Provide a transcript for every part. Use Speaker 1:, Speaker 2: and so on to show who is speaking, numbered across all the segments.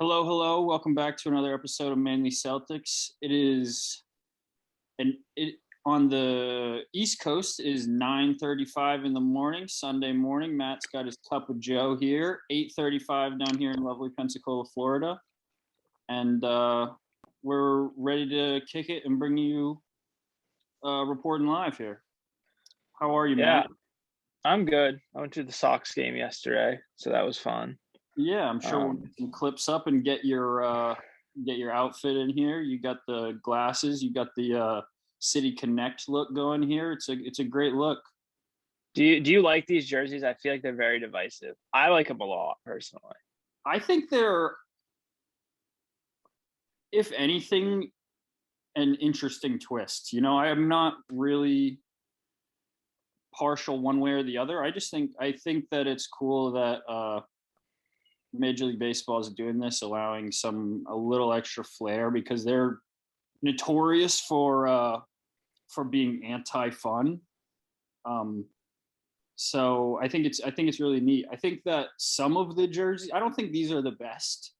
Speaker 1: Hello, hello. Welcome back to another episode of Mainly Celtics. It is it on the East Coast. It is 9:35 in the morning, Sunday morning. Matt's got his cup of Joe here. 8:35 down here in lovely Pensacola, Florida, and we're ready to kick it and bring you reporting live here. How are you,
Speaker 2: Yeah,
Speaker 1: Matt?
Speaker 2: I'm good. I went to the Sox game yesterday, so that was fun.
Speaker 1: Yeah, I'm sure we'll get some clips up and get your outfit in here. You got the glasses, you got the City Connect look going here. It's a great look.
Speaker 2: Do you like these jerseys? I feel like they're very divisive. I like them a lot personally.
Speaker 1: I think they're, if anything, an interesting twist. I am not really partial one way or the other. I think that it's cool that Major League Baseball is doing this, allowing a little extra flair because they're notorious for being anti-fun. So I think it's really neat. I think that some of the jerseys, I don't think these are the best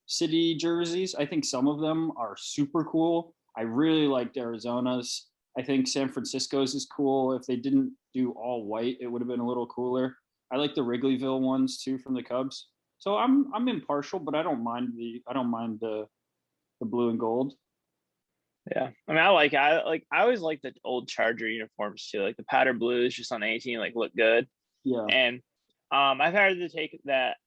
Speaker 1: city jerseys. I think some of them are super cool. I really liked Arizona's. I think San Francisco's is cool. If they didn't do all white, it would have been a little cooler. I like the Wrigleyville ones too from the Cubs. So I'm impartial, but I don't mind the blue and gold.
Speaker 2: Yeah, I mean, I always like the old Charger uniforms too. Like the powder blues, just on 18, like look good.
Speaker 1: Yeah.
Speaker 2: And I've heard the take that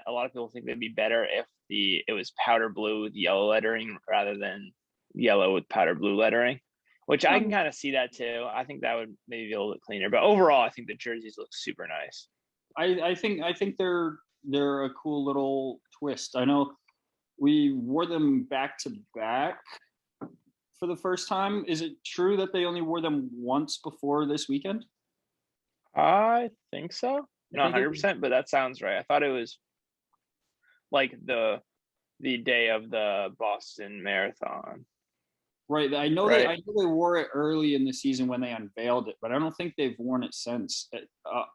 Speaker 2: a lot of people think they'd be better if it was powder blue with yellow lettering rather than yellow with powder blue lettering, which I can kind of see that too. I think that would maybe be a little bit cleaner, but overall, I think the jerseys look super nice.
Speaker 1: I think they're a cool little twist. I know we wore them back to back for the first time. Is it true that they only wore them once before this weekend?
Speaker 2: I think so.
Speaker 1: I
Speaker 2: Not
Speaker 1: think it
Speaker 2: 100%, but that sounds right. I thought it was like the day of the Boston Marathon,
Speaker 1: right. I know they
Speaker 2: right?
Speaker 1: I know they wore it early in the season when they unveiled it, but I don't think they've worn it since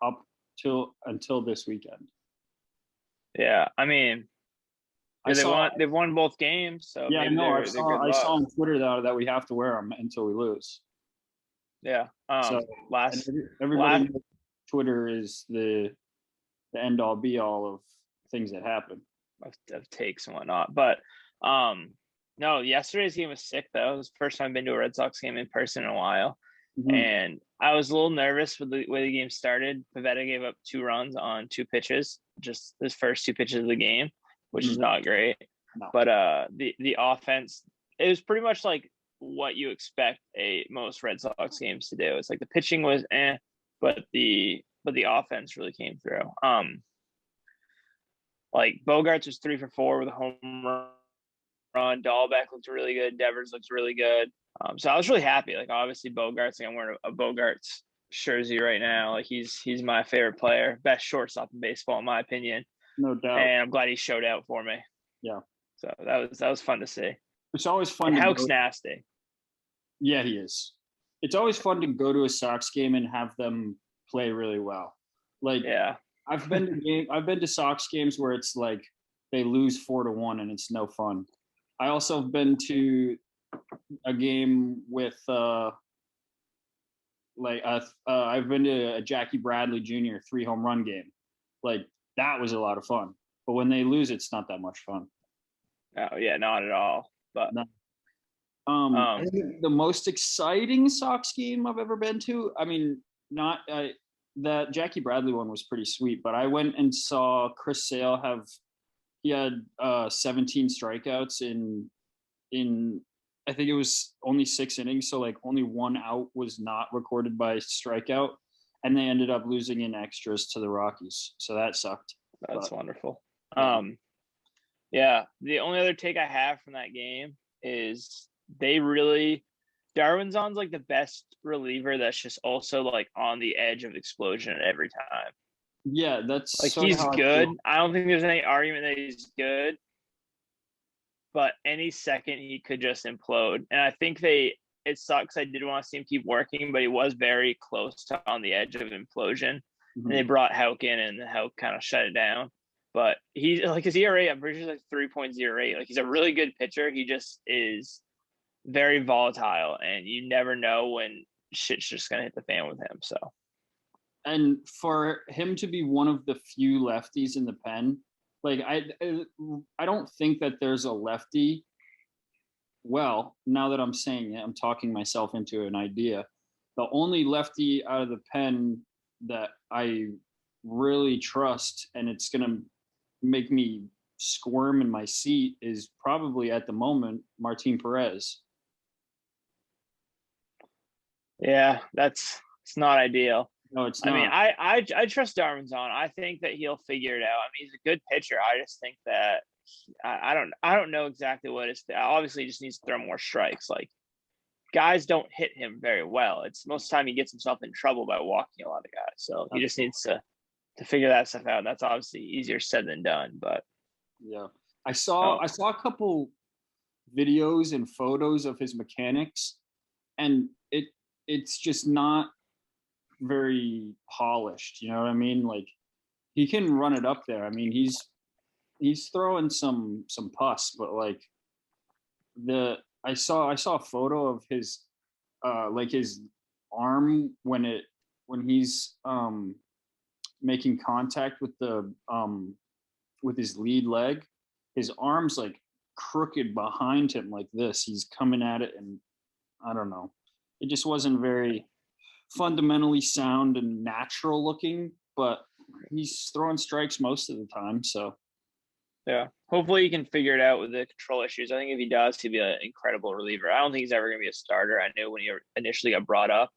Speaker 1: up till until this weekend.
Speaker 2: Yeah, I mean,
Speaker 1: I saw
Speaker 2: they've won both games, so
Speaker 1: Yeah, I
Speaker 2: maybe
Speaker 1: know.
Speaker 2: they're good
Speaker 1: I saw
Speaker 2: luck.
Speaker 1: on Twitter that we have to wear them until we lose.
Speaker 2: Yeah.
Speaker 1: So and
Speaker 2: Last
Speaker 1: everybody
Speaker 2: last
Speaker 1: knows Twitter is the end all be all of things that happen.
Speaker 2: of takes and whatnot, but um, no, yesterday's game was sick though. It was the first time I've been to a Red Sox game in person in a while,
Speaker 1: Mm-hmm.
Speaker 2: and I was a little nervous with the way the game started. Pavetta gave up 2 runs on 2 pitches, just his first 2 pitches of the game, which is
Speaker 1: Mm-hmm.
Speaker 2: not great.
Speaker 1: No.
Speaker 2: But the offense, it was pretty much like what you expect most Red Sox games to do. It's like the pitching was but the offense really came through. Like Bogarts was 3 for 4 with a home run. Dahlbeck looked really good. Devers looks really good. So I was really happy. Like obviously Bogarts, like I'm wearing a Bogarts jersey right now. Like he's my favorite player, best shortstop in baseball in my opinion.
Speaker 1: No doubt.
Speaker 2: And I'm glad he showed out for me.
Speaker 1: Yeah.
Speaker 2: So that was fun to see.
Speaker 1: It's always fun
Speaker 2: And
Speaker 1: to
Speaker 2: Hauk's
Speaker 1: go.
Speaker 2: nasty.
Speaker 1: Yeah, he is. It's always fun to go to a Sox game and have them play really well. Like
Speaker 2: Yeah.
Speaker 1: I've been to Sox games where it's like they lose 4-1 and it's no fun. I also have been to a game with I've been to a Jackie Bradley Jr. 3 home run game. Like that was a lot of fun. But when they lose, it's not that much fun.
Speaker 2: Oh yeah, not at all. But
Speaker 1: No. I
Speaker 2: um
Speaker 1: think the most exciting Sox game I've ever been to. I mean, not that Jackie Bradley one was pretty sweet, but I went and saw Chris Sale have. He had 17 strikeouts in I think it was only 6 innings, so like only one out was not recorded by strikeout, and they ended up losing in extras to the Rockies, so that sucked.
Speaker 2: that's
Speaker 1: But
Speaker 2: wonderful.
Speaker 1: yeah,
Speaker 2: Yeah, the only other take I have from that game is they really Darwinzon's like the best reliever that's just also like on the edge of explosion every time.
Speaker 1: yeah, that's
Speaker 2: Like
Speaker 1: sort of
Speaker 2: he's
Speaker 1: how I
Speaker 2: good.
Speaker 1: feel.
Speaker 2: I don't think there's any argument that he's good, but any second he could just implode. And I think it sucks. I did want to see him keep working, but he was very close to on the edge of implosion. And
Speaker 1: Mhm.
Speaker 2: they brought Hauk in and Hauk kind of shut it down. but he's like his ERA, I'm pretty sure like 3.08. Like he's a really good pitcher. He just is very volatile, and you never know when shit's just gonna hit the fan with him. So,
Speaker 1: and for him to be one of the few lefties in the pen, like I don't think that there's a lefty. Well, now that I'm saying it, I'm talking myself into an idea. The only lefty out of the pen that I really trust, and it's gonna make me squirm in my seat, is probably at the moment Martin Perez.
Speaker 2: yeah, it's not ideal.
Speaker 1: No, it's
Speaker 2: I
Speaker 1: not.
Speaker 2: mean, I trust Darwin's on. I think that he'll figure it out. I mean, he's a good pitcher. I just think that I don't know exactly what it's. Obviously, he just needs to throw more strikes. Like guys don't hit him very well. It's most of the time he gets himself in trouble by walking a lot of guys. So he just needs to figure that stuff out. That's obviously easier said than done. But
Speaker 1: Yeah, I saw a couple videos and photos of his mechanics, and it's just not very polished. You know what I mean? Like he can run it up there. I mean, he's throwing some pus, but like I saw a photo of his like his arm when he's making contact with his lead leg. His arm's like crooked behind him like this. He's coming at it, and I don't know. It just wasn't very fundamentally sound and natural looking, but he's throwing strikes most of the time. So
Speaker 2: yeah, hopefully he can figure it out with the control issues. I think if he does, he'll be an incredible reliever. I don't think he's ever going to be a starter. I knew when he initially got brought up,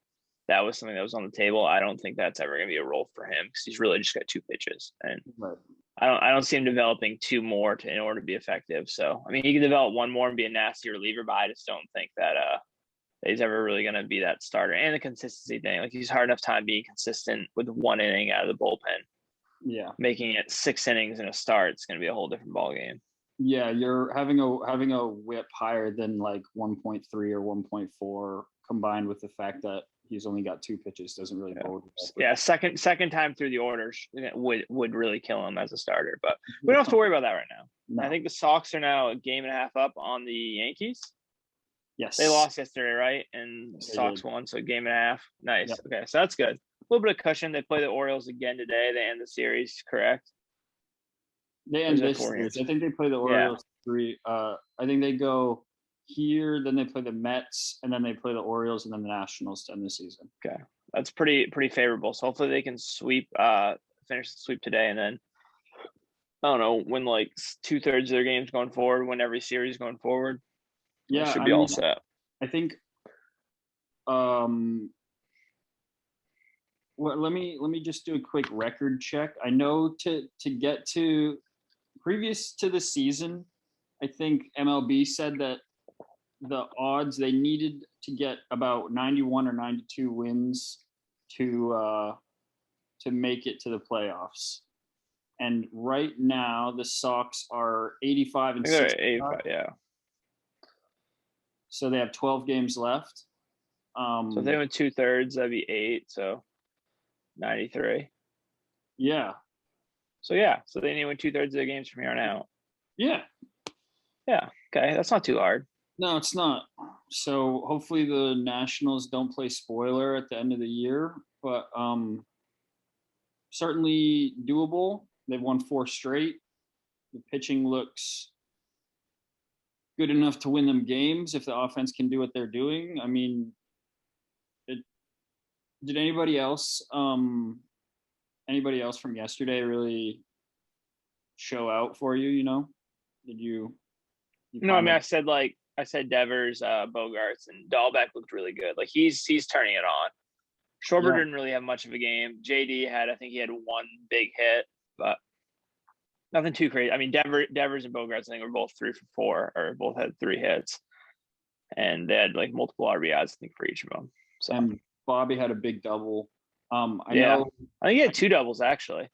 Speaker 2: that was something that was on the table. I don't think that's ever going to be a role for him because he's really just got 2 pitches, and
Speaker 1: right.
Speaker 2: I don't see him developing 2 more in order to be effective. So I mean, he can develop 1 more and be a nasty reliever, but I just don't think that he's ever really going to be that starter. And the consistency thing, like he's hard enough time being consistent with 1 inning out of the bullpen.
Speaker 1: Yeah,
Speaker 2: making it 6 innings in a start, it's going to be a whole different ball game.
Speaker 1: Yeah, you're having a whip higher than like 1.3 or 1.4 combined with the fact that he's only got 2 pitches doesn't really bode well.
Speaker 2: Yeah, second time through the orders would really kill him as a starter, but we don't have to worry about that right now. No. I think the Sox are now a game and a half up on the Yankees.
Speaker 1: Yes.
Speaker 2: They lost yesterday, right? And Sox won, so a game and a half. Nice. Yep. Okay, so that's good. A little bit of cushion. They play the Orioles again today. They end the series, correct?
Speaker 1: They end this series. I think they play the Orioles 3. I think they go here, then they play the Mets, and then they play the Orioles, and then the Nationals to end the season.
Speaker 2: Okay, that's pretty favorable. So hopefully they can finish the sweep today, and then I don't know, win like 2/3 of their games going forward, win every series going forward.
Speaker 1: Yeah,
Speaker 2: should be all set.
Speaker 1: I think. Well, let me just do a quick record check. I know to get to previous to the season, I think MLB said that the odds they needed to get about 91 or 92 wins to make it to the playoffs. And right now the Sox are 85 and 65.
Speaker 2: Yeah.
Speaker 1: So they have 12 games left.
Speaker 2: So if they went 2/3, that'd be 8. So 93.
Speaker 1: Yeah.
Speaker 2: So yeah. So they need to win 2/3 of their games from here on out.
Speaker 1: Yeah.
Speaker 2: Yeah. Okay. That's not too hard.
Speaker 1: No, it's not. So hopefully the Nationals don't play spoiler at the end of the year, but certainly doable. They've won 4 straight. The pitching looks good enough to win them games if the offense can do what they're doing. I mean, did anybody else from yesterday really show out for you? You know, did you
Speaker 2: no, I mean, I said Devers, Bogarts, and Dahlbeck looked really good. Like he's turning it on. Schroeder didn't really have much of a game. JD I think he had 1 big hit, but nothing too crazy. I mean, Devers and Bogarts, I think were both 3 for 4, or both had 3 hits, and they had like multiple RBIs, I think, for each of them. So
Speaker 1: Bobby had a big double. I
Speaker 2: know. I think he had 2 doubles actually.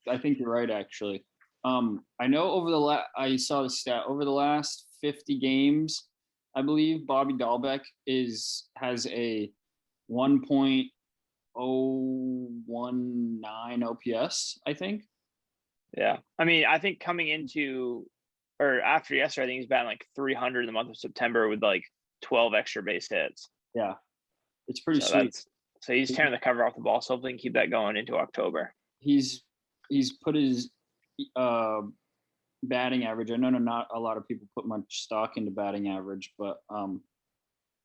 Speaker 1: I think you're right, actually. I know I saw the stat over the last 50 games, I believe Bobby Dahlbeck has a 1.019 OPS, I think.
Speaker 2: Yeah. I mean, I think coming into or after yesterday, I think he's batting like 300 in the month of September with like 12 extra base hits.
Speaker 1: Yeah, it's pretty
Speaker 2: So
Speaker 1: sweet.
Speaker 2: he's tearing the cover off the ball. So hopefully he can keep that going into October.
Speaker 1: He's put his uh, batting average. I know not a lot of people put much stock into batting average, but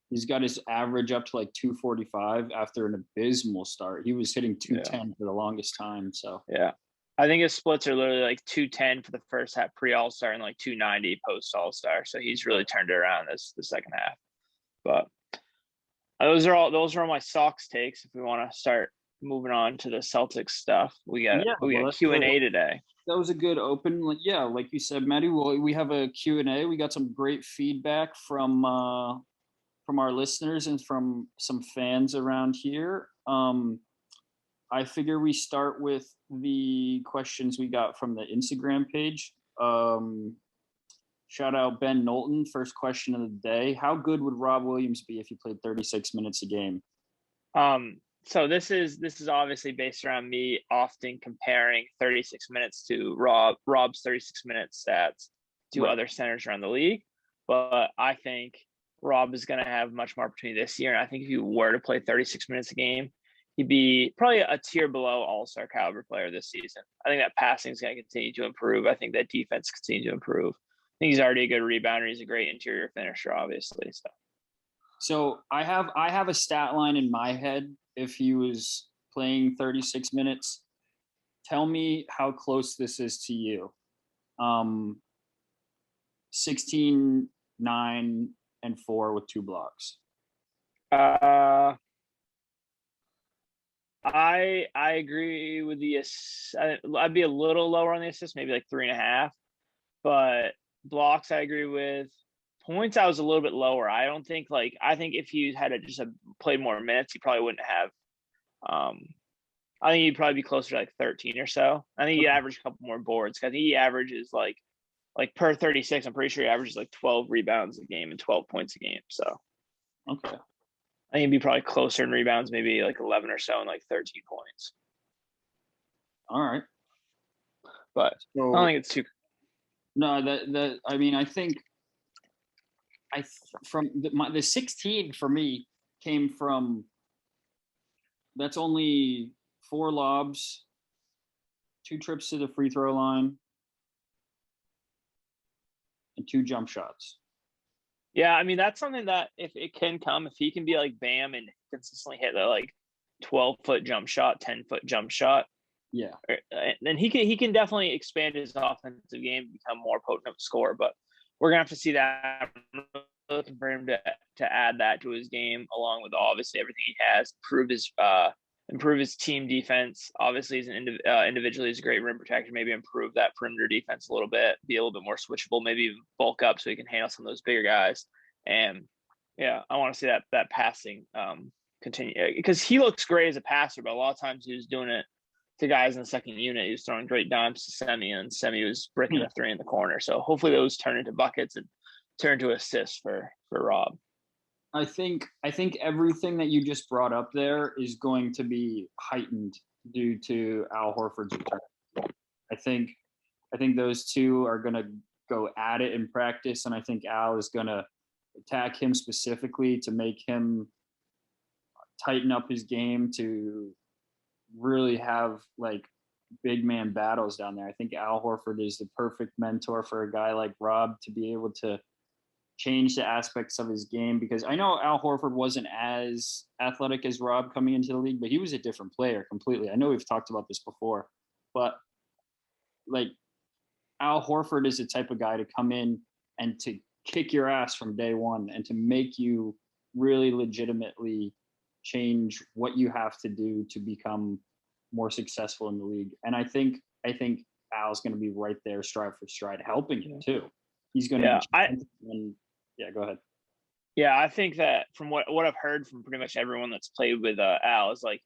Speaker 1: he's got his average up to like 245 after an abysmal start. He was hitting 210 for the longest time. So
Speaker 2: yeah, I think his splits are literally like 210 for the first half pre All Star and like 290 post All Star. So he's really turned it around this the second half. But those are all my Sox takes. If we want to start moving on to the Celtics stuff, we got Q&A today.
Speaker 1: That was a good open. Yeah, like you said, Maddie. Well, we have a Q&A. We got some great feedback from our listeners and from some fans around here. I figure we start with the questions we got from the Instagram page. Shout out Ben Knowlton. First question of the day: how good would Rob Williams be if he played 36 minutes a game?
Speaker 2: So this is obviously based around me often comparing 36 minutes to Rob's 36-minute stats to other centers around the league. But I think Rob is going to have much more opportunity this year. And I think if you were to play 36 minutes a game, he'd be probably a tier below all-star caliber player this season. I think that passing is going to continue to improve. I think that defense continue to improve. I think he's already a good rebounder. He's a great interior finisher, obviously.
Speaker 1: So I have a stat line in my head. If he was playing 36 minutes, tell me how close this is to you. 16, 9, and 4 with 2 blocks.
Speaker 2: I agree with the I'd be a little lower on the assist, maybe like 3.5. But blocks, I agree with. Points, I was a little bit lower. I think if he had played more minutes, he probably wouldn't have. I think he'd probably be closer to like 13 or so. I think he averaged a couple more boards. I think he averages like per 36. I'm pretty sure he averages like 12 rebounds a game and 12 points a game. So
Speaker 1: okay,
Speaker 2: I think he'd be probably closer in rebounds, maybe like 11 or so, and like 13 points.
Speaker 1: All right,
Speaker 2: but so, I don't think it's too.
Speaker 1: No, that I mean, I think from the 16 for me came from. That's only 4 lobs, 2 trips to the free throw line, and 2 jump shots.
Speaker 2: Yeah, I mean, that's something that if it can come, if he can be like Bam and consistently hit the like 12-foot jump shot, 10-foot jump shot,
Speaker 1: yeah,
Speaker 2: then he can definitely expand his offensive game, become more potent scorer. But we're gonna have to see that. I'm looking for him to add that to his game, along with obviously everything he has, improve his team defense. Obviously, he's individually he's a great rim protector. Maybe improve that perimeter defense a little bit, be a little bit more switchable. Maybe even bulk up so he can handle some of those bigger guys. And yeah, I want to see that passing continue, because he looks great as a passer, but a lot of times he was doing it to guys in the second unit. He was throwing great dimes to Semi, and Semi was bricking a 3 in the corner. So hopefully those turn into buckets and turn to assists for Rob.
Speaker 1: I think everything that you just brought up there is going to be heightened due to Al Horford's return. I think those two are going to go at it in practice, and I think Al is going to attack him specifically to make him tighten up his game to really have like big man battles down there. I think Al Horford is the perfect mentor for a guy like Rob to be able to change the aspects of his game, because I know Al Horford wasn't as athletic as Rob coming into the league, but he was a different player completely. I know we've talked about this before, but like Al Horford is the type of guy to come in and to kick your ass from day one and to make you really legitimately change what you have to do to become more successful in the league. And I think Al's going to be right there, stride for stride, helping him too. He's going to go ahead.
Speaker 2: Yeah, I think that from what I've heard from pretty much everyone that's played with Al is like,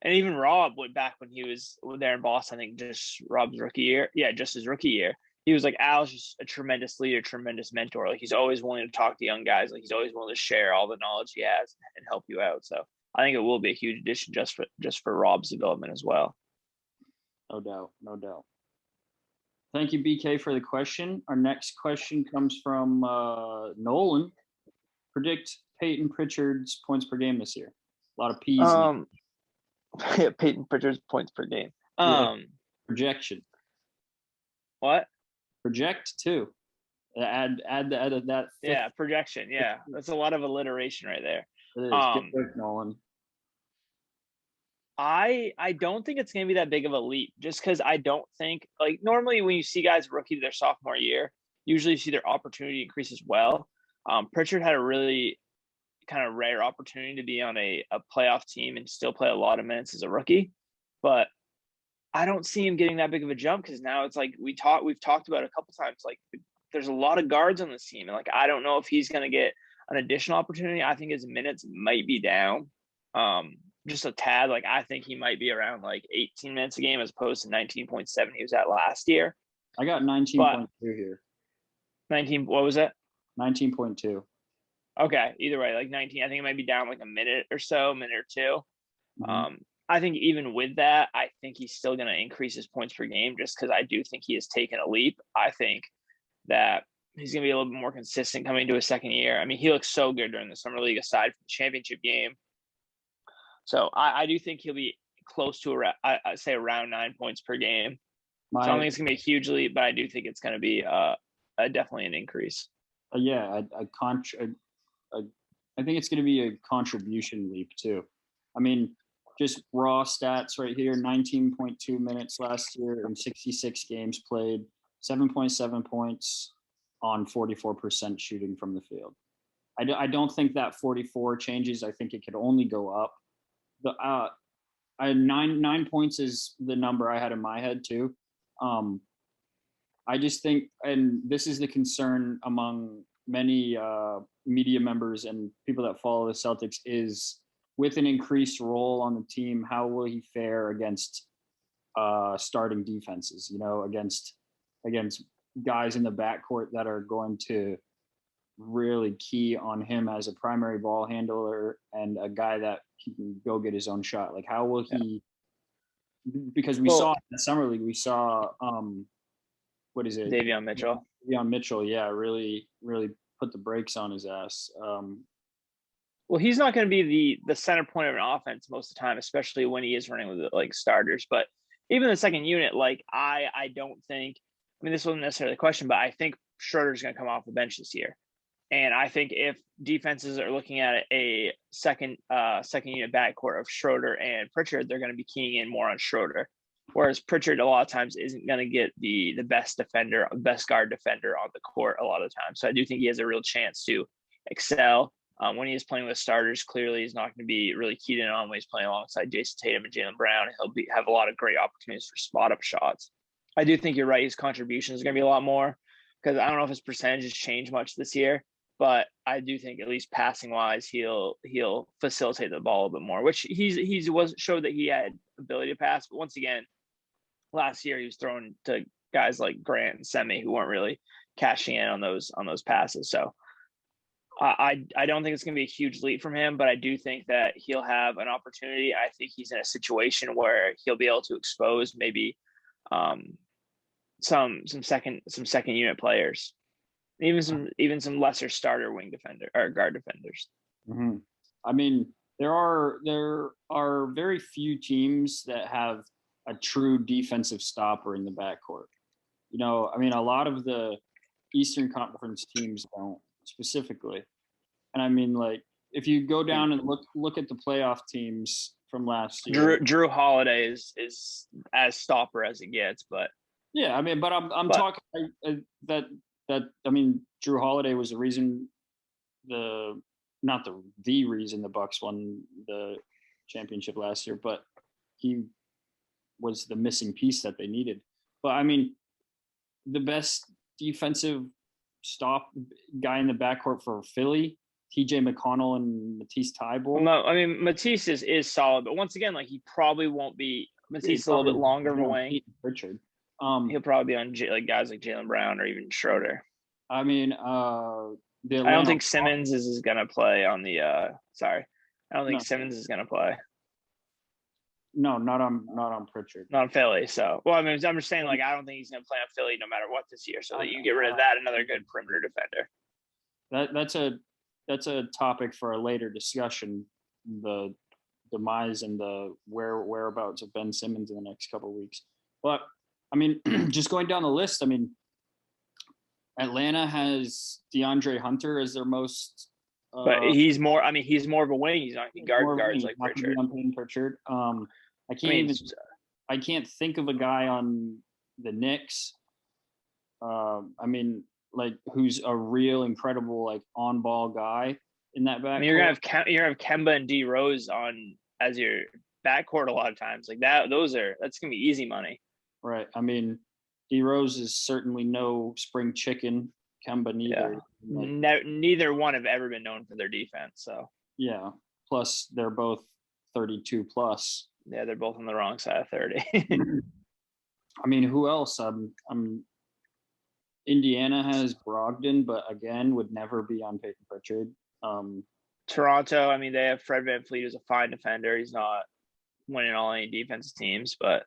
Speaker 2: and even Rob went back when he was there in Boston, I think just Rob's rookie year. Yeah, just his rookie year. He was like, Al's just a tremendous leader, tremendous mentor. Like he's always willing to talk to young guys. Like he's always willing to share all the knowledge he has and help you out. So I think it will be a huge addition just for Rob's development as well.
Speaker 1: No doubt. Thank you, BK, for the question. Our next question comes from Nolan. Predict Payton Pritchard's points per game this year. A lot of P's.
Speaker 2: Yeah, Payton Pritchard's points per game.
Speaker 1: Projection.
Speaker 2: What?
Speaker 1: Project too. Add that.
Speaker 2: Yeah, projection. Yeah, that's a lot of alliteration right there.
Speaker 1: It is. Good work, Nolan.
Speaker 2: I don't think it's going to be that big of a leap, just because I don't think, like, normally when you see guys rookie their sophomore year, usually you see their opportunity increase as well. Pritchard had a really kind of rare opportunity to be on a playoff team and still play a lot of minutes as a rookie, but I don't see him getting that big of a jump, because now it's like we've talked about it a couple times, like there's a lot of guards on this team, and like I don't know if he's going to get an additional opportunity. I think his minutes might be down just a tad. Like I think he might be around like 18 minutes a game as opposed to 19.7 he was at last year.
Speaker 1: I got 19.2 here.
Speaker 2: 19, what was it?
Speaker 1: 19.2.
Speaker 2: Okay, either way, like 19, I think it might be down like a minute or so, minute or two.
Speaker 1: Mm-hmm.
Speaker 2: I think even with that, I think he's still going to increase his points per game, just because I do think he has taken a leap. I think that he's going to be a little bit more consistent coming into his second year. I mean, he looks so good during the summer league aside from the championship game. So I do think he'll be close to I'd say around 9 points per game. So I don't think it's going to be a huge leap, but I do think it's going to be definitely an increase.
Speaker 1: I think it's going to be a contribution leap too. I mean, just raw stats right here: 19.2 minutes last year in 66 games played, 7.7 points on 44% shooting from the field. I don't think that 44 changes. I think it could only go up. I had 9 points is the number I had in my head too. I just think, and this is the concern among many media members and people that follow the Celtics, is with an increased role on the team, how will he fare against starting defenses, against guys in the backcourt that are going to really key on him as a primary ball handler and a guy that can go get his own shot. Like, how will he, because we saw in the summer league, we saw, what is it?
Speaker 2: Davion Mitchell.
Speaker 1: Yeah, really, really put the brakes on his ass.
Speaker 2: Well, he's not going to be the center point of an offense most of the time, especially when he is running with like starters. But even the second unit, like I don't think, I mean, this wasn't necessarily the question, but I think Schroeder's going to come off the bench this year. And I think if defenses are looking at a second unit backcourt of Schroeder and Pritchard, they're going to be keying in more on Schroeder. Whereas Pritchard a lot of times isn't going to get the best guard defender on the court a lot of the time. So I do think he has a real chance to excel. When he is playing with starters, clearly he's not going to be really keyed in on when he's playing alongside Jayson Tatum and Jaylen Brown. He'll have a lot of great opportunities for spot-up shots. I do think you're right. His contribution is going to be a lot more, because I don't know if his percentages change much this year, but I do think at least passing-wise, he'll facilitate the ball a bit more, which he showed that he had ability to pass. But once again, last year he was thrown to guys like Grant and Semi who weren't really cashing in on those passes. So I don't think it's going to be a huge leap from him, but I do think that he'll have an opportunity. I think he's in a situation where he'll be able to expose maybe some second unit players, even some lesser starter wing defender or guard defenders.
Speaker 1: Mm-hmm. I mean, there are very few teams that have a true defensive stopper in the backcourt. I mean, a lot of the Eastern Conference teams don't specifically. And I mean, like, if you go down and look at the playoff teams from last year,
Speaker 2: Drew Holiday is as stopper as it gets, but
Speaker 1: yeah, I mean, but I'm talking that I mean, Drew Holiday was the reason not the reason the Bucks won the championship last year, but he was the missing piece that they needed. But I mean, the best defensive stop guy in the backcourt for Philly, TJ McConnell and Matisse Thybulle.
Speaker 2: No, I mean, Matisse is solid, but once again, like, he probably won't be. Matisse is a little bit longer of a wing.
Speaker 1: Richard.
Speaker 2: He'll probably be on like guys like Jaylen Brown or even Schroeder.
Speaker 1: I mean,
Speaker 2: I don't think Simmons is going to play on the. I don't think Simmons is going to play.
Speaker 1: No, not on Pritchard.
Speaker 2: Not on Philly. So, well, I mean, I'm just saying, like, I don't think he's going to play on Philly no matter what this year. So that you get rid of that, another good perimeter defender.
Speaker 1: That's a topic for a later discussion. The demise and the whereabouts of Ben Simmons in the next couple of weeks. But I mean, just going down the list, I mean, Atlanta has DeAndre Hunter as their most.
Speaker 2: But he's more. I mean, he's more of a wing. He's not guards like Pritchard.
Speaker 1: On Payton Pritchard. I can't think of a guy on the Knicks. I mean, like who's a real incredible like on ball guy in that backcourt. I mean,
Speaker 2: you're gonna have Kemba and D Rose on as your backcourt a lot of times. Like that's gonna be easy money.
Speaker 1: Right. I mean, D Rose is certainly no spring chicken. Kemba neither.
Speaker 2: Yeah. Neither one have ever been known for their defense. So
Speaker 1: yeah. Plus, they're both 32 plus.
Speaker 2: Yeah, they're both on the wrong side of 30.
Speaker 1: I mean, who else? Indiana has Brogdon, but again, would never be on Payton Pritchard.
Speaker 2: Toronto, I mean, they have Fred VanVleet as a fine defender. He's not winning all any defensive teams, but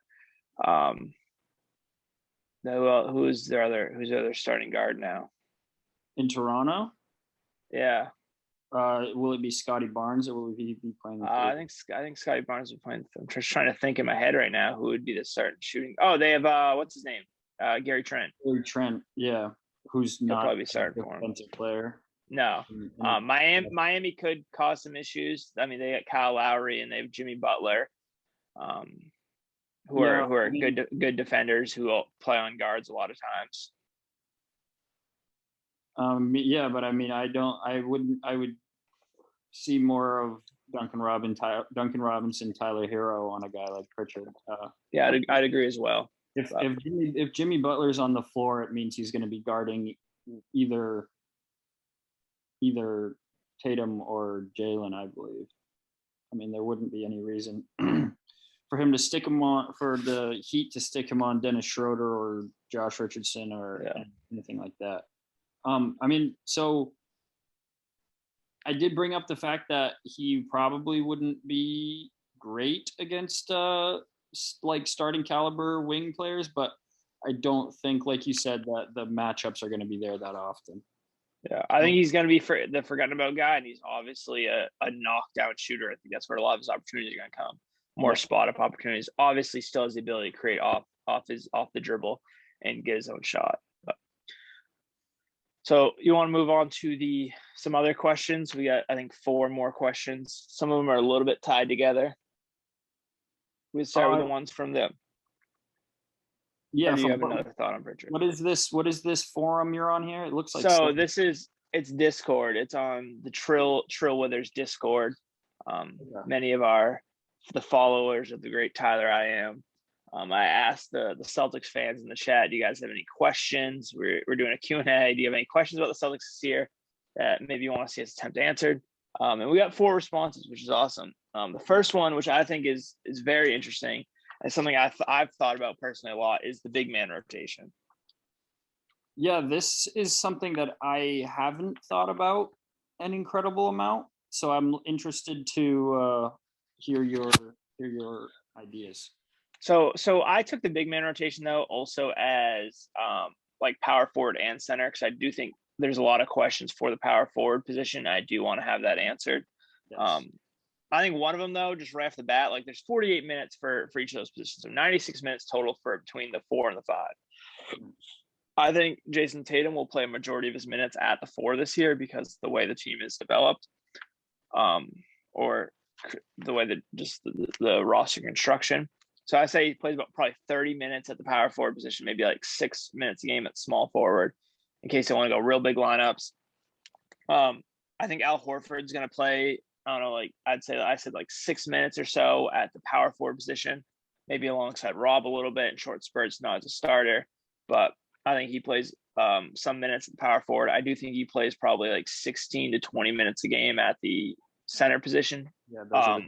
Speaker 2: who's their other starting guard now?
Speaker 1: In Toronto?
Speaker 2: Yeah.
Speaker 1: Will it be Scotty Barnes or will he be playing?
Speaker 2: I think Scotty Barnes will be playing. I'm just trying to think in my head right now who would be the starting shooting. Oh, they have what's his name? Gary Trent.
Speaker 1: Gary Trent, yeah. Who's not
Speaker 2: probably starting for him.
Speaker 1: Defensive player.
Speaker 2: No. Miami could cause some issues. I mean, they got Kyle Lowry and they have Jimmy Butler, who are good defenders who will play on guards a lot of times.
Speaker 1: Yeah, but I mean, I would see more of Duncan Robinson, Tyler Hero on a guy like Pritchard.
Speaker 2: Yeah, I'd agree as well.
Speaker 1: If Jimmy Butler's on the floor, it means he's going to be guarding either Tatum or Jaylen, I believe. I mean, there wouldn't be any reason for him to stick him on, for the Heat to stick him on Dennis Schroeder or Josh Richardson or anything like that. I mean, so I did bring up the fact that he probably wouldn't be great against like starting caliber wing players, but I don't think, like you said, that the matchups are going to be there that often.
Speaker 2: Yeah, I think he's going to be the forgotten about guy, and he's obviously a knockdown shooter. I think that's where a lot of his opportunities are going to come. More spot up opportunities. Obviously, still has the ability to create off the dribble and get his own shot. So you want to move on to some other questions? We got, I think, 4 more questions. Some of them are a little bit tied together. We start with the ones from them.
Speaker 1: Yeah.
Speaker 2: Do you have another thought on Pritchard?
Speaker 1: What is this forum you're on here? It looks like
Speaker 2: it's Discord. It's on the Trill Withers Discord. Many of the followers of the great Tyler I am. I asked the Celtics fans in the chat, do you guys have any questions? We're doing a Q&A. Do you have any questions about the Celtics this year that maybe you want to see us attempt to answer? And we got 4 responses, which is awesome. The first one, which I think is very interesting, and something I've thought about personally a lot, is the big man rotation.
Speaker 1: Yeah, this is something that I haven't thought about an incredible amount. So I'm interested to hear your ideas.
Speaker 2: So I took the big man rotation though also as like power forward and center, because I do think there's a lot of questions for the power forward position. I do want to have that answered. Yes. I think one of them though, just right off the bat, like there's 48 minutes for each of those positions, so 96 minutes total for between the 4 and the 5. I think Jayson Tatum will play a majority of his minutes at the 4 this year because the way the team is developed, or the way that just the roster construction. So I say he plays about probably 30 minutes at the power forward position, maybe like 6 minutes a game at small forward, in case they want to go real big lineups. I think Al Horford's going to play, I don't know, like I said like 6 minutes or so at the power forward position, maybe alongside Rob a little bit in short spurts, not as a starter. But I think he plays some minutes at the power forward. I do think he plays probably like 16 to 20 minutes a game at the center position.
Speaker 1: Yeah, those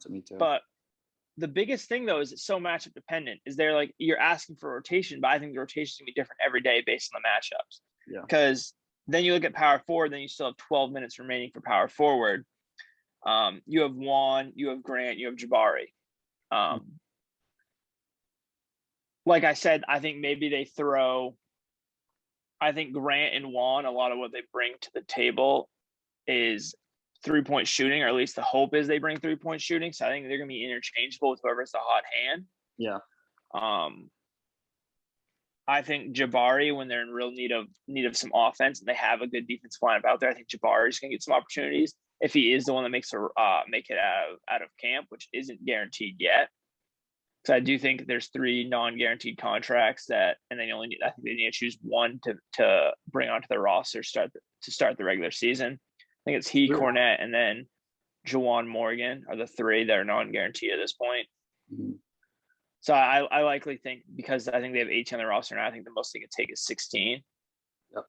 Speaker 1: to me too.
Speaker 2: But the biggest thing though is it's so matchup dependent. Is there like you're asking for rotation, but I think the rotation is gonna be different every day based on the matchups.
Speaker 1: Yeah.
Speaker 2: Because then you look at power forward, then you still have 12 minutes remaining for power forward. You have Juan, you have Grant, you have Jabari. Like I said, I think maybe they throw. I think Grant and Juan, a lot of what they bring to the table is 3-point shooting, or at least the hope is they bring 3-point shooting. So I think they're going to be interchangeable with whoever's the hot hand.
Speaker 1: Yeah.
Speaker 2: I think Jabari, when they're in real need of some offense and they have a good defensive lineup out there, I think Jabari is going to get some opportunities if he is the one that make it out of camp, which isn't guaranteed yet. So I do think there's 3 non-guaranteed contracts I think they need to choose one to bring onto the roster to start the regular season. I think it's Cornette, and then Juwan Morgan are the 3 that are non-guaranteed at this point.
Speaker 1: Mm-hmm.
Speaker 2: So I likely think, because I think they have 18 on the roster now, I think the most they could take is 16.
Speaker 1: Yep.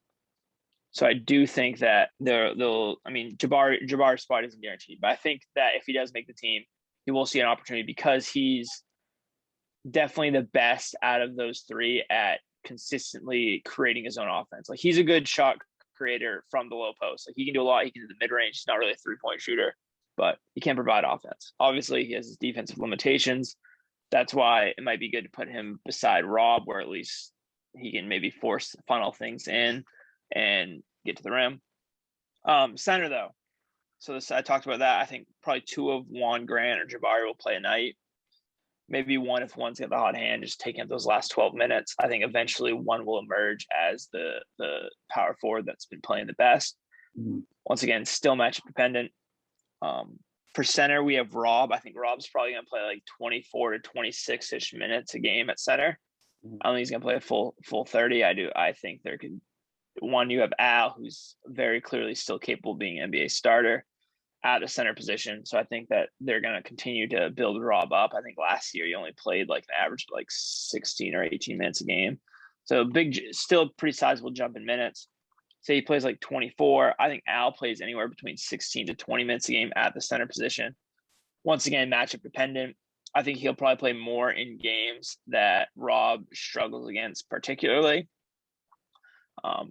Speaker 2: So I do think that Jabari's spot isn't guaranteed, but I think that if he does make the team, he will see an opportunity because he's definitely the best out of those 3 at consistently creating his own offense. Like, he's a good shot creator from the low post. Like, he can do a lot. He can do the mid-range. He's not really a 3-point shooter, but he can provide offense. Obviously, he has his defensive limitations. That's why it might be good to put him beside Rob, where at least he can maybe funnel things in and get to the rim. Center, though. So I talked about that. I think probably 2 of Juan Grant or Jabari will play a night. Maybe one, if one's got the hot hand, just taking up those last 12 minutes. I think eventually one will emerge as the power forward that's been playing the best.
Speaker 1: Mm-hmm.
Speaker 2: Once again, still matchup dependent. For center, we have Rob. I think Rob's probably going to play like 24 to 26-ish minutes a game at center.
Speaker 1: Mm-hmm.
Speaker 2: I don't think he's going to play a full 30. I think you have Al, who's very clearly still capable of being an NBA starter at the center position. So I think that they're going to continue to build Rob up. I think last year he only played like an average of like 16 or 18 minutes a game. So still pretty sizable jump in minutes. Say he plays like 24. I think Al plays anywhere between 16 to 20 minutes a game at the center position. Once again, matchup dependent. I think he'll probably play more in games that Rob struggles against particularly.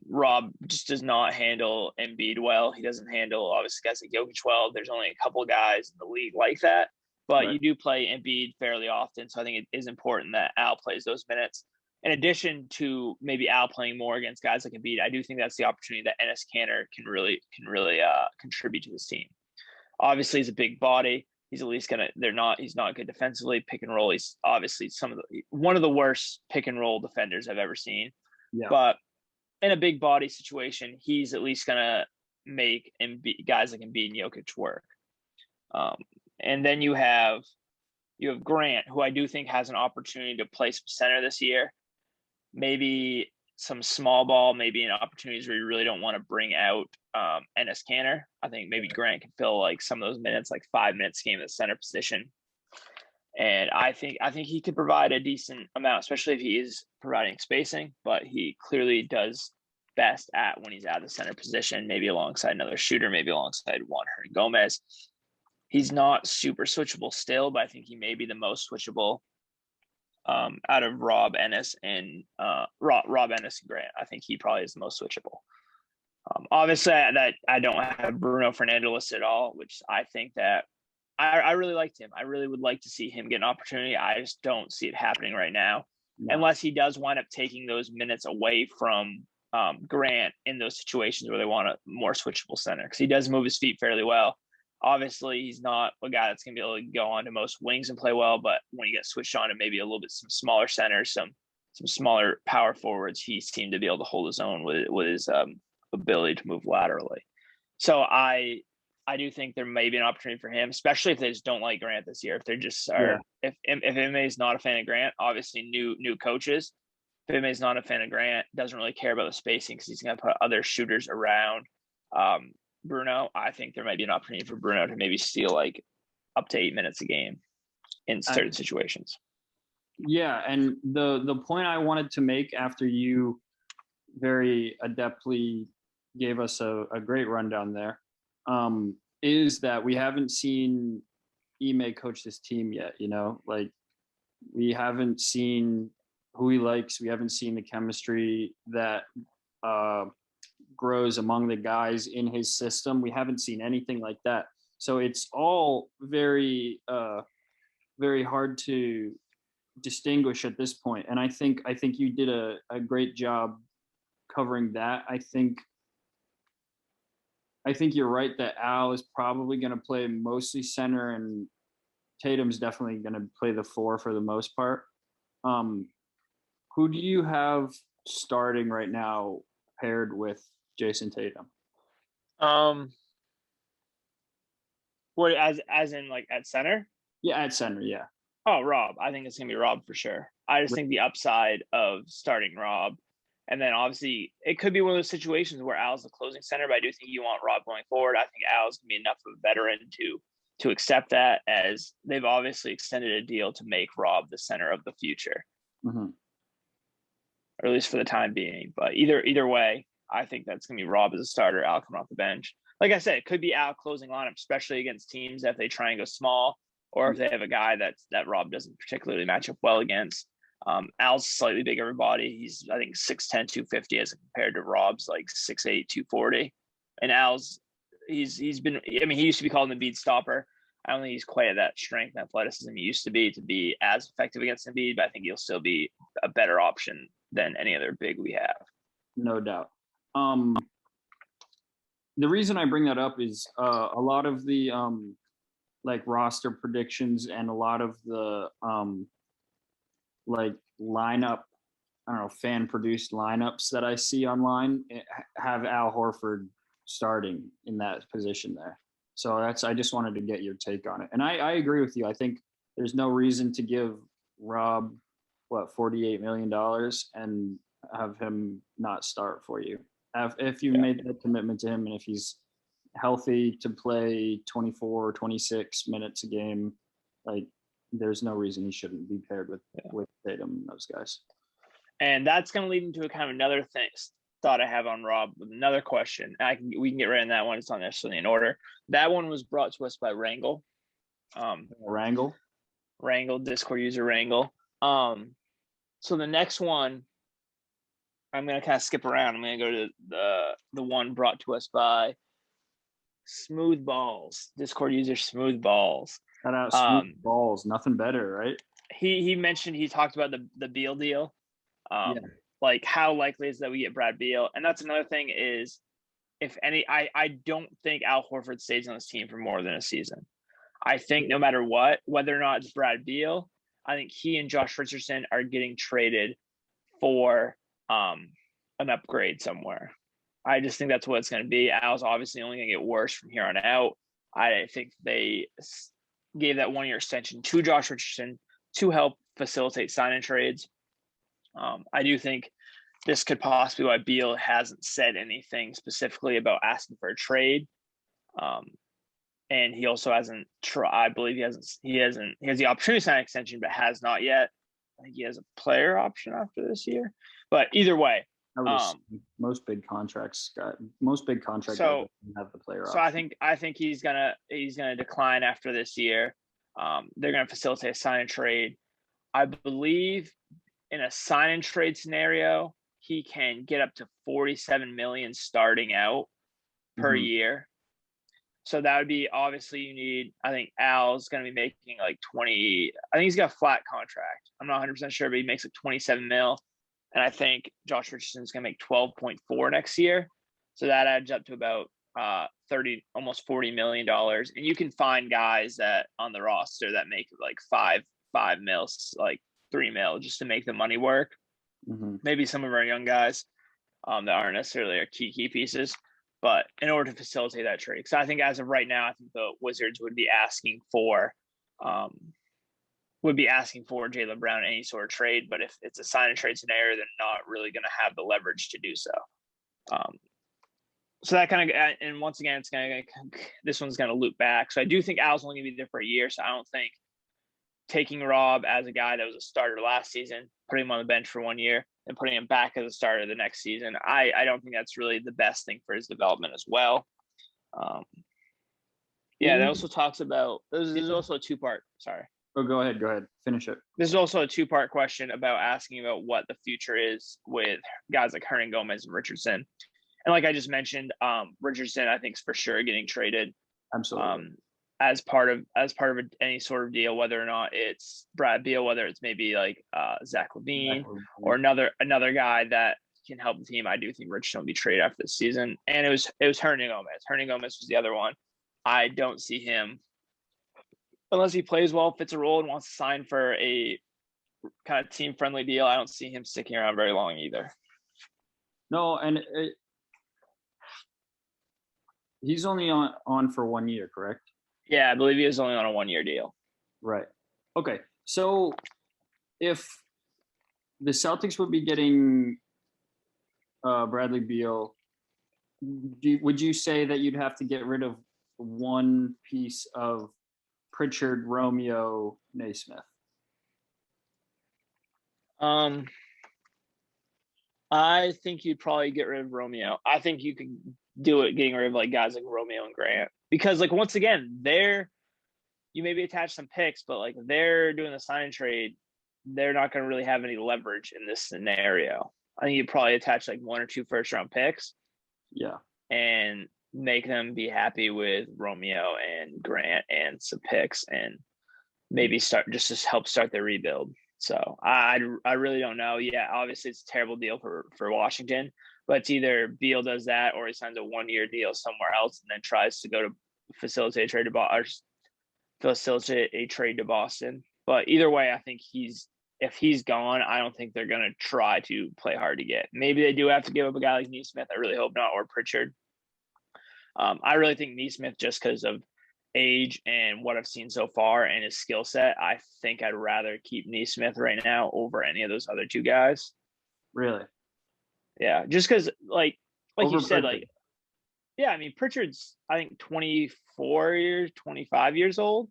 Speaker 2: Rob just does not handle Embiid well. He doesn't handle, obviously, guys like Jokic well. There's only a couple of guys in the league like that. But You do play Embiid fairly often, so I think it is important that Al plays those minutes. In addition to maybe Al playing more against guys like Embiid, I do think that's the opportunity that Enes Kanter can really contribute to this team. Obviously, he's a big body. He's at least he's not good defensively. Pick and roll, he's obviously one of the worst pick and roll defenders I've ever seen.
Speaker 1: Yeah.
Speaker 2: But in a big body situation, he's at least going to make guys like Embiid and Jokic work. And then you have Grant, who I do think has an opportunity to play some center this year. Maybe some small ball, maybe in opportunities where you really don't want to bring out Enes Kanter. I think maybe Grant can fill like some of those minutes, like 5 minutes game at the center position. And I think he could provide a decent amount, especially if he is providing spacing, but he clearly does best when he's at the center position, maybe alongside another shooter, maybe alongside Juan Gomez. He's not super switchable still, but I think he may be the most switchable out of Rob Ennis and Grant. I think he probably is the most switchable. Obviously, I don't have Bruno Fernando listed at all, which I think that I really liked him. I really would like to see him get an opportunity. I just don't see it happening right now, unless he does wind up taking those minutes away from Grant in those situations where they want a more switchable center, because he does move his feet fairly well. Obviously, he's not a guy that's going to be able to go on to most wings and play well, but when he gets switched on to maybe a little bit some smaller centers, some smaller power forwards, he seemed to be able to hold his own with his ability to move laterally. So I do think there may be an opportunity for him, especially if they just don't like Grant this year. If they're just if Ime is not a fan of Grant, obviously new coaches. If Ime is not a fan of Grant, doesn't really care about the spacing because he's going to put other shooters around Bruno. I think there might be an opportunity for Bruno to maybe steal like up to 8 minutes a game in certain situations.
Speaker 1: Yeah, and the point I wanted to make after you very adeptly gave us a great rundown there is that we haven't seen Ime coach this team yet. Like we haven't seen who he likes. We haven't seen the chemistry that grows among the guys in his system. We haven't seen anything like that. So it's all very very hard to distinguish at this point. And I think you did a great job covering that. I think you're right that Al is probably going to play mostly center, and Tatum's definitely going to play the 4 for the most part. Who do you have starting right now paired with Jayson Tatum?
Speaker 2: What, as in like at center?
Speaker 1: Yeah, at center, yeah.
Speaker 2: Oh, Rob. I think it's gonna be Rob for sure. I just think the upside of starting Rob, and then obviously it could be one of those situations where Al's the closing center, but I do think you want Rob going forward. I think Al's gonna be enough of a veteran to accept that, as they've obviously extended a deal to make Rob the center of the future, or at least for the time being. But either way, I think that's gonna be Rob as a starter, Al coming off the bench. Like I said, it could be Al closing lineup, especially against teams if they try and go small, or if they have a guy that Rob doesn't particularly match up well against. Al's slightly bigger body. He's, I think, 6'10", 250 as compared to Rob's like 6'8", 240. And Al's, he's been, I mean, he used to be called an Embiid stopper. I don't think he's quite at that strength and athleticism he used to be as effective against Embiid, but I think he'll still be a better option than any other big we have.
Speaker 1: No doubt. The reason I bring that up is a lot of the like roster predictions and a lot of the like lineup, I don't know, fan produced lineups that I see online have Al Horford starting in that position there. So I just wanted to get your take on it. And I agree with you. I think there's no reason to give Rob $48 million and have him not start for you. If you made that commitment to him, and if he's healthy to play 24 or 26 minutes a game, like there's no reason he shouldn't be paired with Tatum and those guys.
Speaker 2: And that's going to lead into a kind of another thought I have on Rob with another question. We can get right in that one. It's not necessarily in order. That one was brought to us by Wrangle. Wrangle, Discord user Wrangle. So the next one, I'm going to kind of skip around. I'm going to go to the one brought to us by Smooth Balls, Discord user Smooth Balls.
Speaker 1: Shout out Smooth Balls, nothing better, right?
Speaker 2: He talked about the Beal deal. Like how likely is that we get Brad Beal? And that's another thing is, if any, I don't think Al Horford stays on this team for more than a season. I think no matter what, whether or not it's Brad Beal, I think he and Josh Richardson are getting traded for an upgrade somewhere. I just think that's what it's going to be. Al's obviously only going to get worse from here on out. I think they gave that 1-year extension to Josh Richardson to help facilitate sign-in trades. I do think this could possibly be why Beal hasn't said anything specifically about asking for a trade. And he also hasn't I believe he has the opportunity to sign an extension, but has not yet. I think he has a player option after this year. But either way,
Speaker 1: most big contracts have the player option.
Speaker 2: So I think he's gonna decline after this year. They're gonna facilitate a sign and trade. I believe in a sign and trade scenario, he can get up to $47 million starting out per year. So that would be, obviously you need, I think Al's going to be making like 20. I think he's got a flat contract. I'm not 100% sure, but he makes like 27 mil. And I think Josh Richardson's going to make 12.4 next year. So that adds up to about almost $40 million. And you can find guys that on the roster that make like five mils, like 3 mil, just to make the money work. Maybe some of our young guys that aren't necessarily our key pieces. But in order to facilitate that trade, because I think as of right now, I think the Wizards would be asking for Jaylen Brown in any sort of trade. But if it's a sign and trade scenario, they're not really going to have the leverage to do so. So that kind of, and once again, this one's going to loop back. So I do think Al's only going to be there for a year. So I don't think taking Rob as a guy that was a starter last season, putting him on the bench for 1 year, and putting him back as a starter the next season, I don't think that's really the best thing for his development as well. That also talks about, there's also a two-part, sorry.
Speaker 1: Oh, go ahead. Finish it.
Speaker 2: This is also a two-part question about asking about what the future is with guys like Hernan Gomez and Richardson. And like I just mentioned, Richardson, I think, is for sure getting traded.
Speaker 1: Absolutely.
Speaker 2: as part of any sort of deal, whether or not it's Brad Beal, whether it's maybe like Zach LaVine or another guy that can help the team. I do think Richardson will be traded after this season. And it was Hernangomez. Hernangomez was the other one. I don't see him, unless he plays well, fits a role, and wants to sign for a kind of team friendly deal. I don't see him sticking around very long either.
Speaker 1: No, and he's only on for 1 year, correct?
Speaker 2: Yeah, I believe he was only on a 1 year deal.
Speaker 1: Right. Okay. So if the Celtics would be getting Bradley Beal, would you say that you'd have to get rid of one piece of Pritchard, Romeo, Naismith?
Speaker 2: I think you'd probably get rid of Romeo. I think you could do it getting rid of like guys like Romeo and Grant, because like once again, you maybe attach some picks, but like they're doing the sign and trade, they're not going to really have any leverage in this scenario. I think you'd probably attach like 1 or 2 first round picks.
Speaker 1: Yeah.
Speaker 2: And make them be happy with Romeo and Grant and some picks, and maybe start just to help start their rebuild. So I really don't know. Yeah, obviously it's a terrible deal for Washington, but it's either Beal does that or he signs a 1 year deal somewhere else and then tries to go to facilitate a trade to Boston. But either way, I think if he's gone, I don't think they're going to try to play hard to get. Maybe they do have to give up a guy like Nesmith. I really hope not, or Pritchard. I really think Nesmith, just because of age and what I've seen so far and his skill set, I think I'd rather keep Nesmith right now over any of those other 2 guys.
Speaker 1: Really?
Speaker 2: Yeah, just because, like over you said,
Speaker 1: Pritchard.
Speaker 2: like, yeah, I mean, Pritchard's, I think, 25 years old,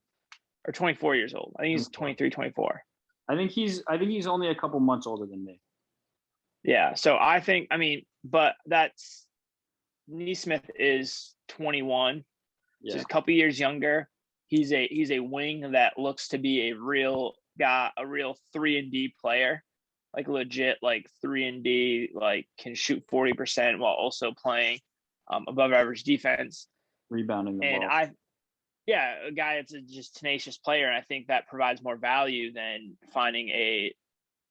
Speaker 2: or 24 years old. I think he's 23, 24.
Speaker 1: I think he's only a couple months older than me.
Speaker 2: Yeah, so I think, but that's Nesmith is 21. Yeah. So he's a couple years younger. He's a wing that looks to be a real guy, a real 3-and-D player, like legit, like 3-and-D, like can shoot 40% while also playing above average defense,
Speaker 1: rebounding the ball.
Speaker 2: And a guy that's a just tenacious player, and I think that provides more value than finding a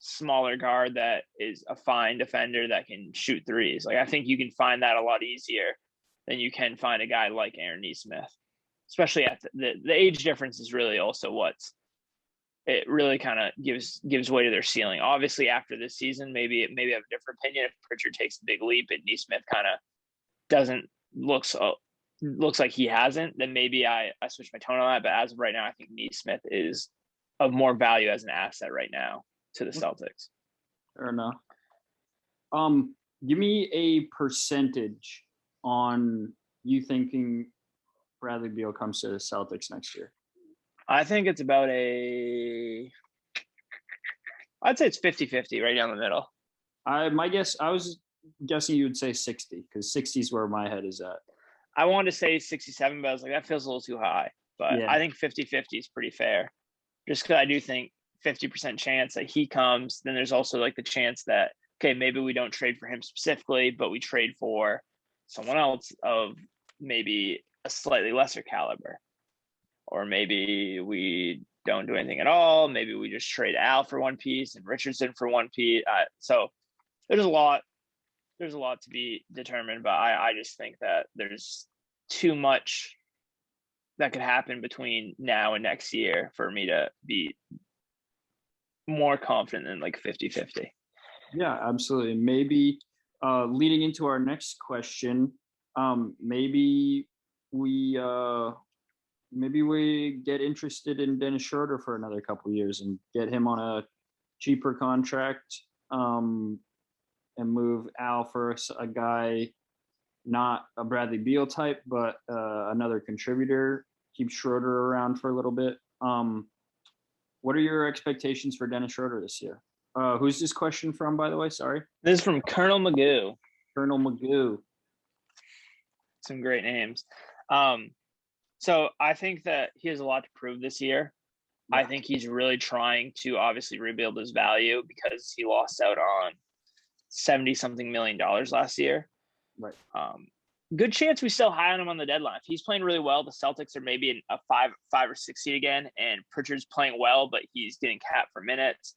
Speaker 2: smaller guard that is a fine defender that can shoot threes. Like, I think you can find that a lot easier than you can find a guy like Aaron Nesmith, especially at the age difference is really also it really kind of gives way to their ceiling. Obviously, after this season, maybe have a different opinion. If Pritchard takes a big leap and Nesmith kind of looks like he hasn't, then maybe I switch my tone on that. But as of right now, I think Nesmith is of more value as an asset right now to the Celtics.
Speaker 1: Fair enough. Give me a percentage on you thinking Bradley Beal comes to the Celtics next year.
Speaker 2: I think it's about I'd say it's 50-50 right down the middle.
Speaker 1: I was guessing you would say 60, because 60 is where my head is at.
Speaker 2: I wanted to say 67, but I was like, that feels a little too high. But yeah. I think 50-50 is pretty fair. Just because I do think 50% chance that he comes, then there's also like the chance that, okay, maybe we don't trade for him specifically, but we trade for someone else of maybe a slightly lesser caliber. Or maybe we don't do anything at all. Maybe we just trade Al for one piece and Richardson for one piece. So there's a lot to be determined, but I just think that there's too much that could happen between now and next year for me to be more confident than like 50-50.
Speaker 1: Yeah, absolutely. Maybe leading into our next question, maybe we get interested in Dennis Schroeder for another couple of years and get him on a cheaper contract, and move Al for a guy, not a Bradley Beal type, but another contributor. Keep Schroeder around for a little bit. What are your expectations for Dennis Schroeder this year? Who's this question from, by the way? Sorry.
Speaker 2: This is from Colonel Magoo.
Speaker 1: Colonel Magoo.
Speaker 2: Some great names. So I think that he has a lot to prove this year. Yeah. I think he's really trying to obviously rebuild his value because he lost out on $70-something million last year.
Speaker 1: Right.
Speaker 2: good chance we sell high on him on the deadline. If he's playing really well, the Celtics are maybe in a five or six seed again, and Pritchard's playing well, but he's getting capped for minutes.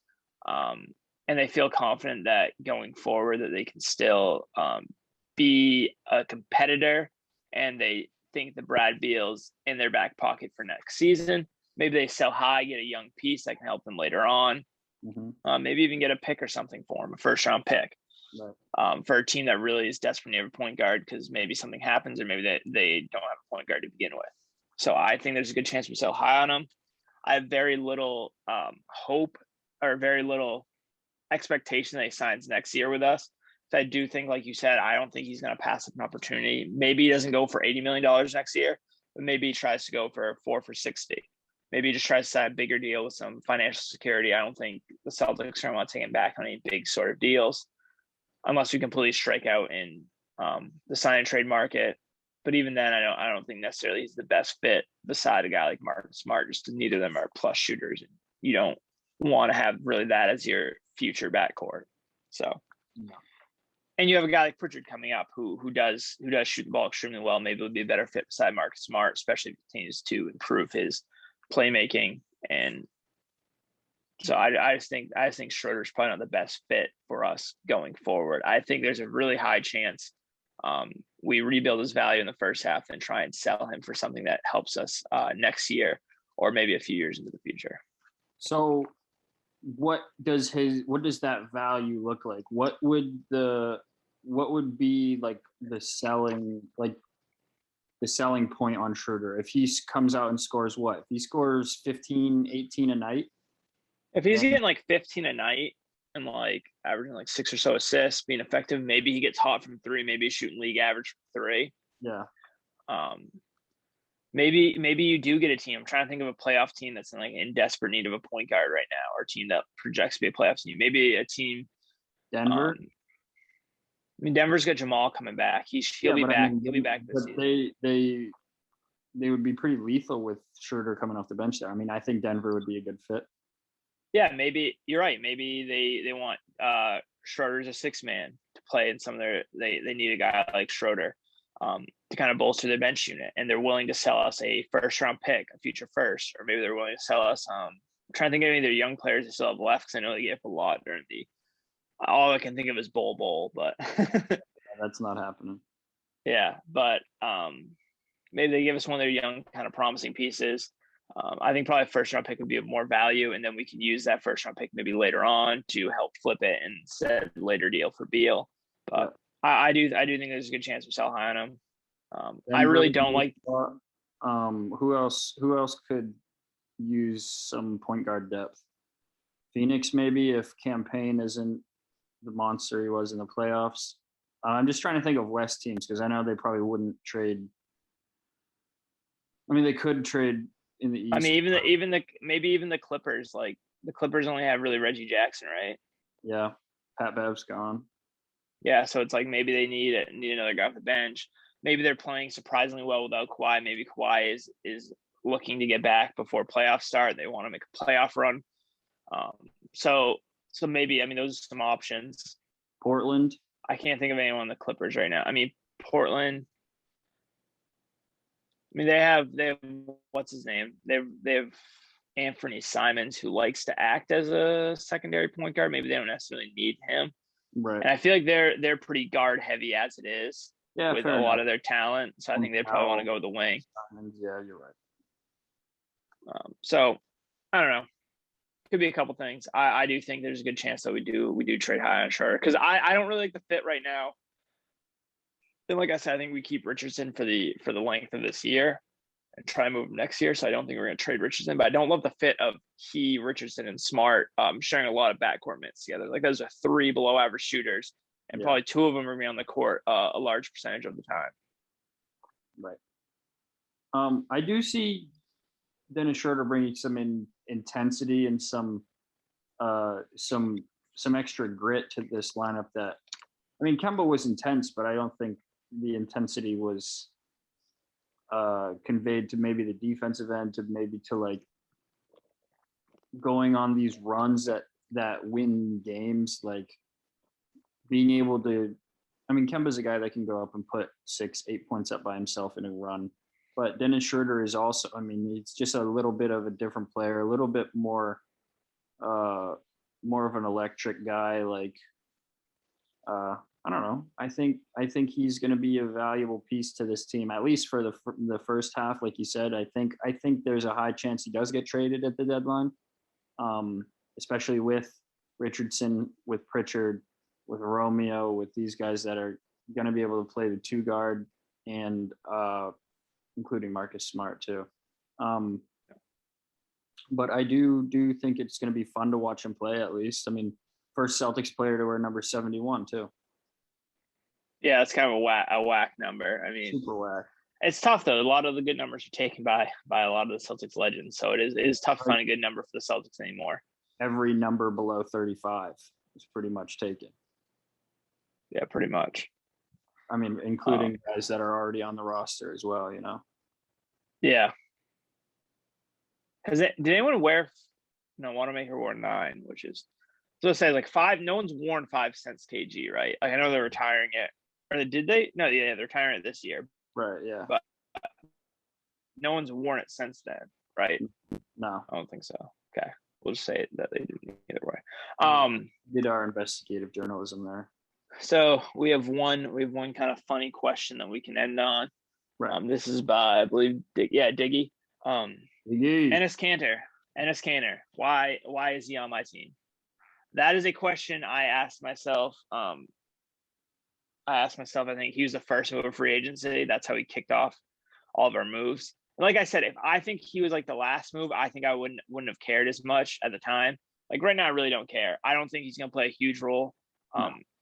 Speaker 2: And they feel confident that going forward that they can still be a competitor, and they think the Brad Beal's in their back pocket for next season. Maybe they sell high, get a young piece that can help them later on. Maybe even get a pick or something for him, a first-round pick. Right. For a team that really is desperate to have a point guard because maybe something happens or maybe they don't have a point guard to begin with. So I think there's a good chance we sell high on him. I have very little hope or very little expectation that he signs next year with us. So I do think, like you said, I don't think he's going to pass up an opportunity. Maybe he doesn't go for $80 million next year, but maybe he tries to go for 4 for 60. Maybe he just tries to sign a bigger deal with some financial security. I don't think the Celtics are going to take him back on any big sort of deals unless we completely strike out in the sign and trade market. But even then, I don't think necessarily he's the best fit beside a guy like Marcus Smart. Just neither of them are plus shooters, and you don't want to have really that as your future backcourt. So, and you have a guy like Pritchard coming up who does shoot the ball extremely well. Maybe it would be a better fit beside Marcus Smart, especially if he continues to improve his playmaking. And so I just think Schroeder's probably not the best fit for us going forward. I think there's a really high chance we rebuild his value in the first half and try and sell him for something that helps us next year or maybe a few years into the future.
Speaker 1: So what does that value look like? What would be like the selling point on Schroeder if he comes out and scores what? If he scores 15, 18 a night?
Speaker 2: If he's getting like 15 a night and like averaging like 6 or so assists, being effective, maybe he gets hot from 3, maybe he's shooting league average from 3.
Speaker 1: Yeah.
Speaker 2: Maybe you do get a team. I'm trying to think of a playoff team that's in desperate need of a point guard right now, or a team that projects to be a playoff team. Maybe a team.
Speaker 1: Denver.
Speaker 2: Denver's got Jamal coming back. He'll be back. He'll be back this
Speaker 1: season. They would be pretty lethal with Schroeder coming off the bench there. I mean, I think Denver would be a good fit.
Speaker 2: Yeah, maybe you're right. Maybe they want Schroeder as a 6-man to play in some of their. They need a guy like Schroeder to kind of bolster their bench unit, and they're willing to sell us a first-round pick, a future first, or maybe they're willing to sell us. I'm trying to think of any of their young players they still have left because I know they gave up a lot during the. All I can think of is bowl, but
Speaker 1: that's not happening.
Speaker 2: Yeah, but maybe they give us one of their young, kind of promising pieces. I think probably a first-round pick would be of more value, and then we can use that first-round pick maybe later on to help flip it and set a later deal for Beal. But I do think there's a good chance we sell high on him. I really don't like.
Speaker 1: Who else could use some point guard depth? Phoenix, maybe, if Campaign isn't the monster he was in the playoffs. I'm just trying to think of West teams because I know they probably wouldn't trade. I mean, they could trade in the East.
Speaker 2: I mean, even the Clippers. Like the Clippers only have really Reggie Jackson, right?
Speaker 1: Yeah, Pat Bev's gone.
Speaker 2: Yeah, so it's like maybe they need another guy off the bench. Maybe they're playing surprisingly well without Kawhi. Maybe Kawhi is looking to get back before playoffs start. They want to make a playoff run. So maybe, I mean, those are some options.
Speaker 1: Portland.
Speaker 2: I can't think of anyone on the Clippers right now. I mean, Portland. I mean, they have what's his name? They have Anthony Simons, who likes to act as a secondary point guard. Maybe they don't necessarily need him.
Speaker 1: Right.
Speaker 2: And I feel like they're pretty guard heavy as it is with a lot of their talent. So I think they probably want to go with the wing.
Speaker 1: Yeah, you're right.
Speaker 2: So I don't know. Could be a couple things. I do think there's a good chance that we do trade high on Schroeder because I don't really like the fit right now. And like I said, I think we keep Richardson for the length of this year and try and move him next year. So I don't think we're going to trade Richardson, but I don't love the fit of Richardson, and Smart sharing a lot of backcourt minutes together. Like those are 3 below average shooters, and probably 2 of them are going to be on the court a large percentage of the time.
Speaker 1: Right. I do see Dennis Schroeder bringing some intensity and some extra grit to this lineup. That, I mean, Kemba was intense, but I don't think the intensity was conveyed to maybe the defensive end, to like going on these runs that win games, like being able to I mean, Kemba's a guy that can go up and put 6-8 points up by himself in a run. But Dennis Schroeder is also, I mean, he's just a little bit of a different player, a little bit more of an electric guy. Like, I don't know. I think he's going to be a valuable piece to this team, at least for the first half. Like you said, I think there's a high chance he does get traded at the deadline, especially with Richardson, with Pritchard, with Romeo, with these guys that are going to be able to play the 2 guard, and including Marcus Smart too. But I do think it's going to be fun to watch him play, at least. I mean, first Celtics player to wear number 71 too.
Speaker 2: Yeah, it's kind of a whack number. I mean,
Speaker 1: super whack.
Speaker 2: It's tough though. A lot of the good numbers are taken by a lot of the Celtics legends, so it is tough to find a good number for the Celtics anymore.
Speaker 1: Every number below 35 is pretty much taken.
Speaker 2: Yeah, pretty much.
Speaker 1: I mean, including guys that are already on the roster as well, you know?
Speaker 2: Yeah. Did anyone wear, no, Wanamaker wore 9, which is, so it says like 5, no one's worn 5 since KG, right? Like, I know they're retiring it. Or did they? No, yeah, they're retiring it this year.
Speaker 1: Right, yeah.
Speaker 2: But no one's worn it since then, right?
Speaker 1: No.
Speaker 2: I don't think so. Okay. We'll just say that they didn't either way.
Speaker 1: Did our investigative journalism there.
Speaker 2: So we have one kind of funny question that we can end on.
Speaker 1: Right.
Speaker 2: This is by, I believe, Diggy. Enes Kanter. Why is he on my team? That is a question I asked myself. I think he was the first move of free agency. That's how he kicked off all of our moves. And like I said, if I think he was like the last move, I think I wouldn't have cared as much at the time. Like right now, I really don't care. I don't think he's going to play a huge role.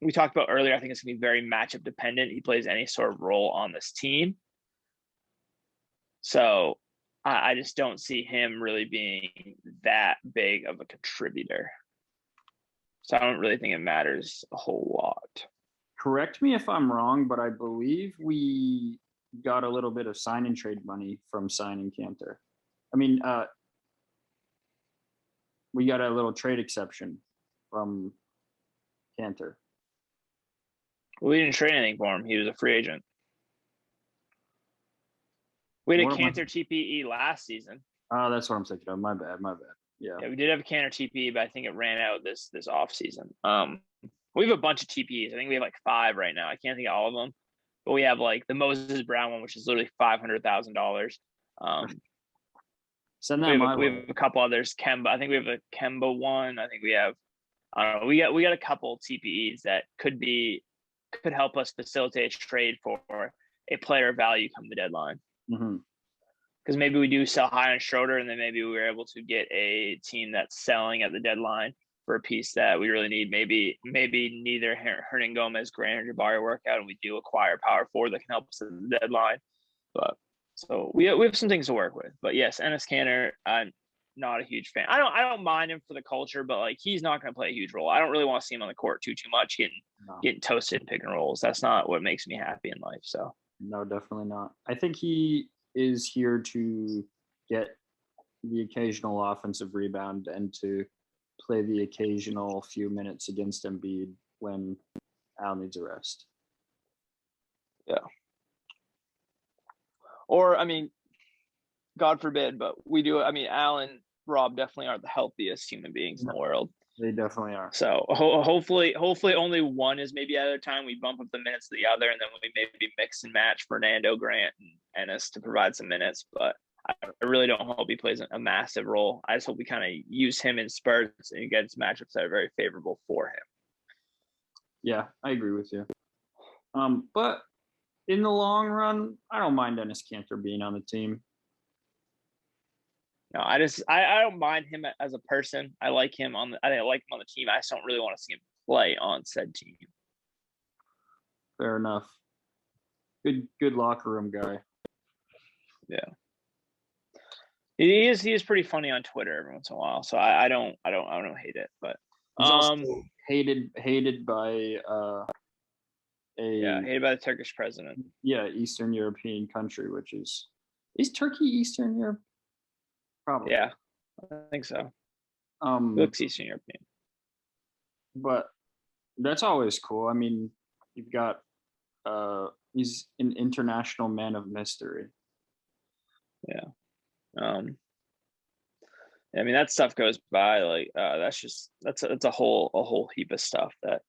Speaker 2: We talked about earlier, I think it's going to be very matchup dependent. He plays any sort of role on this team. So I just don't see him really being that big of a contributor. So I don't really think it matters a whole lot.
Speaker 1: Correct me if I'm wrong, but I believe we got a little bit of sign and trade money from signing Kanter. I mean, we got a little trade exception from Kanter.
Speaker 2: We didn't trade anything for him. He was a free agent. We had a Kanter TPE last season.
Speaker 1: Oh, that's what I'm thinking of. My bad. Yeah,
Speaker 2: we did have a Kanter TPE, but I think it ran out this off season. We have a bunch of TPEs. I think we have like 5 right now. I can't think of all of them, but we have like the Moses Brown one, which is literally $500,000.
Speaker 1: Send that my way.
Speaker 2: We have a couple others. Kemba. I think we have a Kemba one. I think we have. I don't know. We got a couple TPEs that could help us facilitate a trade for a player of value come the deadline. Because maybe we do sell high on Schroeder, and then maybe we were able to get a team that's selling at the deadline for a piece that we really need. Maybe neither Hernan Gomez, Grant, or Jabari work out, and we do acquire power forward that can help us at the deadline. But so we have some things to work with. But yes, Enes Kanter, I'm not a huge fan. I don't mind him for the culture, but like he's not going to play a huge role. I don't really want to see him on the court too much, getting toasted in pick and rolls. That's not what makes me happy in life. So
Speaker 1: no, definitely not. I think he is here to get the occasional offensive rebound and to play the occasional few minutes against Embiid when Al needs a rest.
Speaker 2: Yeah. Or, I mean, God forbid, but we do. I mean, Al and Rob definitely aren't the healthiest human beings in the world.
Speaker 1: They definitely are.
Speaker 2: So hopefully only one is maybe at a time. We bump up the minutes of the other, and then we maybe mix and match Fernando, Grant, and Enes to provide some minutes. But I really don't hope he plays a massive role. I just hope we kind of use him in spurts and against matchups that are very favorable for him.
Speaker 1: Yeah, I agree with you. But in the long run, I don't mind Enes Kanter being on the team.
Speaker 2: No, I don't mind him as a person. I like him on the team. I just don't really want to see him play on said team.
Speaker 1: Fair enough. Good locker room guy.
Speaker 2: Yeah. He is pretty funny on Twitter every once in a while. So I don't hate it, but
Speaker 1: he's also hated by
Speaker 2: hated by the Turkish president.
Speaker 1: Yeah, Eastern European country, which is Turkey Eastern Europe? Probably.
Speaker 2: Yeah, I think so. Looks Eastern European.
Speaker 1: But that's always cool. I mean, you've got he's an international man of mystery.
Speaker 2: Yeah. I mean, that stuff goes by like that's a whole heap of stuff that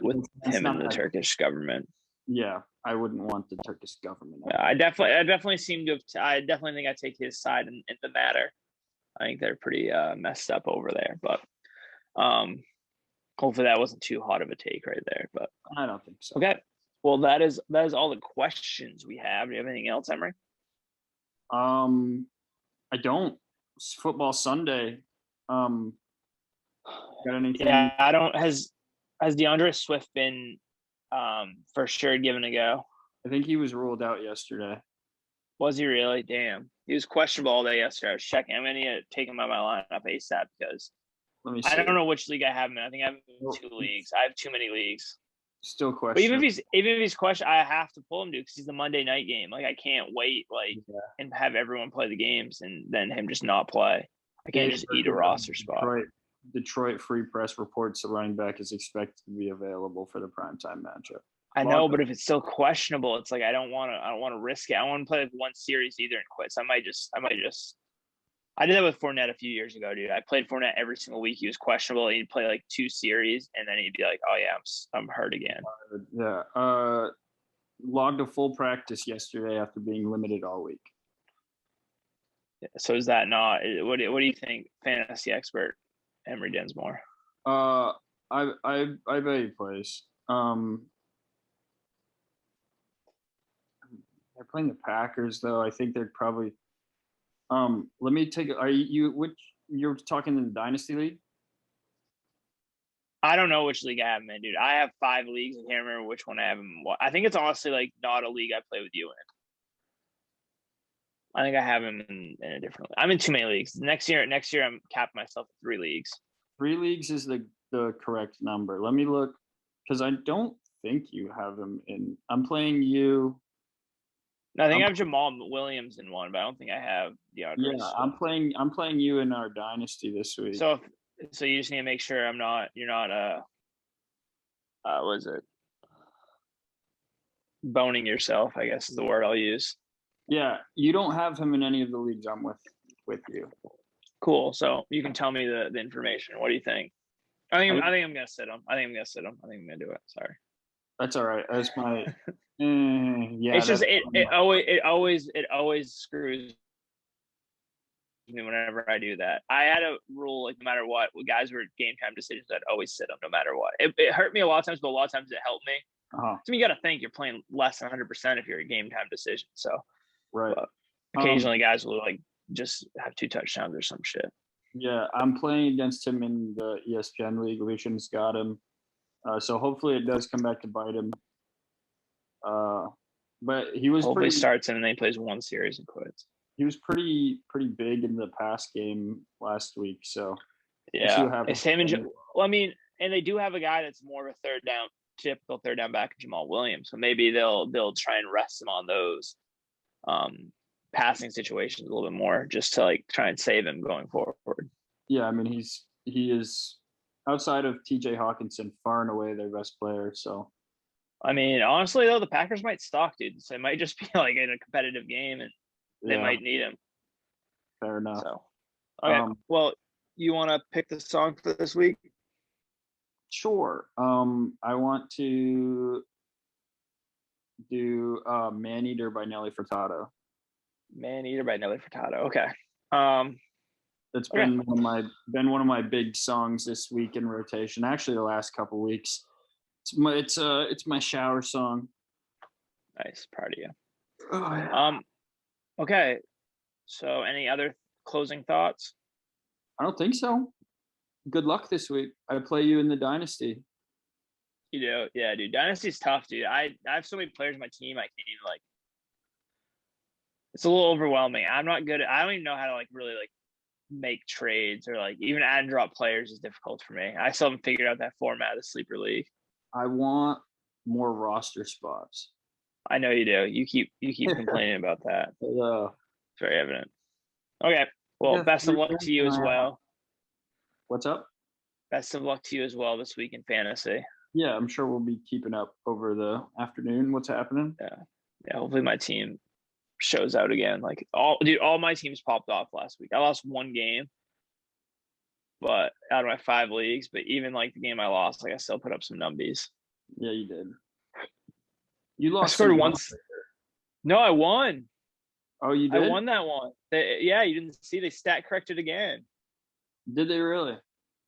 Speaker 2: with him and the Turkish government.
Speaker 1: Yeah, I wouldn't want the Turkish government.
Speaker 2: I definitely I definitely think I take his side in the matter. I think they're pretty messed up over there, but hopefully that wasn't too hot of a take right there. But
Speaker 1: I don't think so.
Speaker 2: Okay, well that is all the questions we have. Do you have anything else, Emery?
Speaker 1: I don't. It's football Sunday. Got anything?
Speaker 2: Yeah, I don't. Has DeAndre Swift been for sure given a go?
Speaker 1: I think he was ruled out yesterday.
Speaker 2: Was he really? Damn. He was questionable all day yesterday. I was checking. I'm going to take him out of my lineup ASAP because I don't know which league I have him in. I think I have him in 2 leagues. I have too many leagues.
Speaker 1: Still questionable.
Speaker 2: But even if he's questionable, I have to pull him, dude, because he's the Monday night game. Like, I can't wait and have everyone play the games and then him just not play. I can't just eat a roster spot.
Speaker 1: Detroit Free Press reports the running back is expected to be available for the primetime matchup.
Speaker 2: I know, but if it's still questionable, it's like I don't want to risk it. I want to play like one series either and quit. So I might just. I did that with Fournette a few years ago, dude. I played Fournette every single week. He was questionable. He'd play like 2 series, and then he'd be like, "Oh yeah, I'm hurt again."
Speaker 1: Yeah. Logged a full practice yesterday after being limited all week.
Speaker 2: Yeah, so is that not? What do you think, fantasy expert Emery Densmore?
Speaker 1: I bet he plays. They're playing the Packers, though. I think they're probably. Let me take. Are you which you're talking in the Dynasty League?
Speaker 2: I don't know which league I have him in, dude. I have 5 leagues. I can't remember which one I have him in. I think it's honestly like not a league I play with you in. I think I have him in a different league. I'm in too many leagues. Next year I'm capping myself at 3 leagues.
Speaker 1: 3 leagues is the correct number. Let me look because I don't think you have him in. I'm playing you.
Speaker 2: No, I think I have Jamal Williams in one, but I don't think I have DeAndre.
Speaker 1: Yeah, I'm playing you in our dynasty this week.
Speaker 2: So you just need to make sure you're not what is it? Boning yourself, I guess is the word I'll use.
Speaker 1: Yeah, you don't have him in any of the leagues I'm with you.
Speaker 2: Cool. So you can tell me the information. What do you think? I think I'm gonna sit him. I think I'm gonna do it. Sorry.
Speaker 1: That's all right. That's my yeah.
Speaker 2: It's just it always screws me whenever I do that. I had a rule like no matter what, guys were game time decisions, I'd always sit them no matter what. It hurt me a lot of times, but a lot of times it helped me. So you got to think you're playing less than 100% if you're a game time decision. So
Speaker 1: right.
Speaker 2: Occasionally, guys will like just have 2 touchdowns or some shit.
Speaker 1: Yeah, I'm playing against him in the ESPN league. Lucian's got him. So hopefully it does come back to bite him. But he was
Speaker 2: hopefully starts and then he plays 1 series and quits.
Speaker 1: He was pretty big in the pass game last week. So
Speaker 2: yeah, it's him and well, I mean, and they do have a guy that's more of a typical third down back, Jamal Williams. So maybe they'll try and rest him on those passing situations a little bit more, just to like try and save him going forward.
Speaker 1: Yeah, I mean he is outside of TJ Hawkinson far and away their best player. So
Speaker 2: I mean, honestly though, the Packers might stalk, dude. So it might just be like in a competitive game and they might need him.
Speaker 1: Fair enough.
Speaker 2: So okay. Well, you want to pick the song for this week?
Speaker 1: Sure. I want to do Man Eater by Nelly Furtado.
Speaker 2: Man Eater by Nelly Furtado. Okay.
Speaker 1: It's been one of my big songs this week in rotation. Actually, the last couple weeks. It's my shower song.
Speaker 2: Nice, proud of you.
Speaker 1: Oh, yeah.
Speaker 2: Okay. So, any other closing thoughts?
Speaker 1: I don't think so. Good luck this week. I play you in the Dynasty.
Speaker 2: You do, yeah, dude. Dynasty's tough, dude. I have so many players on my team. I can't even like. It's a little overwhelming. I'm not good. I don't even know how to like really like make trades or like even add and drop players is difficult for me. I still haven't figured out that format of the sleeper league.
Speaker 1: I want more roster spots.
Speaker 2: I know you do. You keep complaining about that. It's very evident. Okay. Well, best of luck to you as well.
Speaker 1: What's up?
Speaker 2: Best of luck to you as well this week in fantasy.
Speaker 1: Yeah, I'm sure we'll be keeping up over the afternoon. What's happening?
Speaker 2: Yeah. Hopefully my team shows out again. Like all my teams popped off last week. I lost one game, but out of my 5 leagues. But even like the game I lost, like I still put up some numbies.
Speaker 1: Yeah, you did. You
Speaker 2: I
Speaker 1: lost
Speaker 2: scored
Speaker 1: some
Speaker 2: once. No, I won.
Speaker 1: Oh, you
Speaker 2: I
Speaker 1: did?
Speaker 2: won that one. Yeah, you didn't see they stat corrected again.
Speaker 1: Did they really?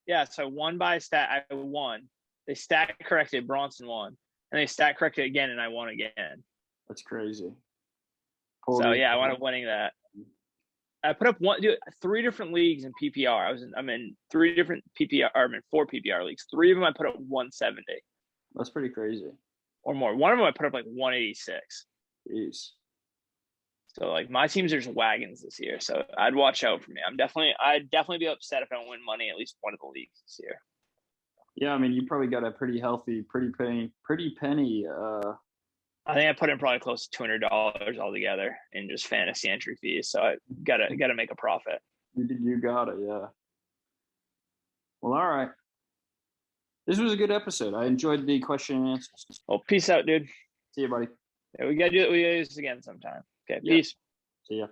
Speaker 2: Yeah, so I won by stat. I won. They stat corrected. Bronson won, and they stat corrected again, and I won again.
Speaker 1: That's crazy.
Speaker 2: So yeah, I wound up winning that. I put up 3 different leagues in PPR. I'm in 3 different PPR. I'm in 4 PPR leagues. 3 of them I put up 170.
Speaker 1: That's pretty crazy.
Speaker 2: Or more. One of them I put up like 186.
Speaker 1: Jeez.
Speaker 2: So like my teams are just wagons this year. So I'd watch out for me. I'd definitely be upset if I don't win money at least one of the leagues this year.
Speaker 1: Yeah, I mean, you probably got a pretty healthy, pretty penny.
Speaker 2: I think I put in probably close to $200 altogether in just fantasy entry fees. So I gotta make a profit.
Speaker 1: You got it, yeah. Well, all right. This was a good episode. I enjoyed the question and answers.
Speaker 2: Well, peace out, dude.
Speaker 1: See you, buddy.
Speaker 2: Yeah, we gotta do this again sometime. Okay,
Speaker 1: Yeah.
Speaker 2: peace.
Speaker 1: See ya.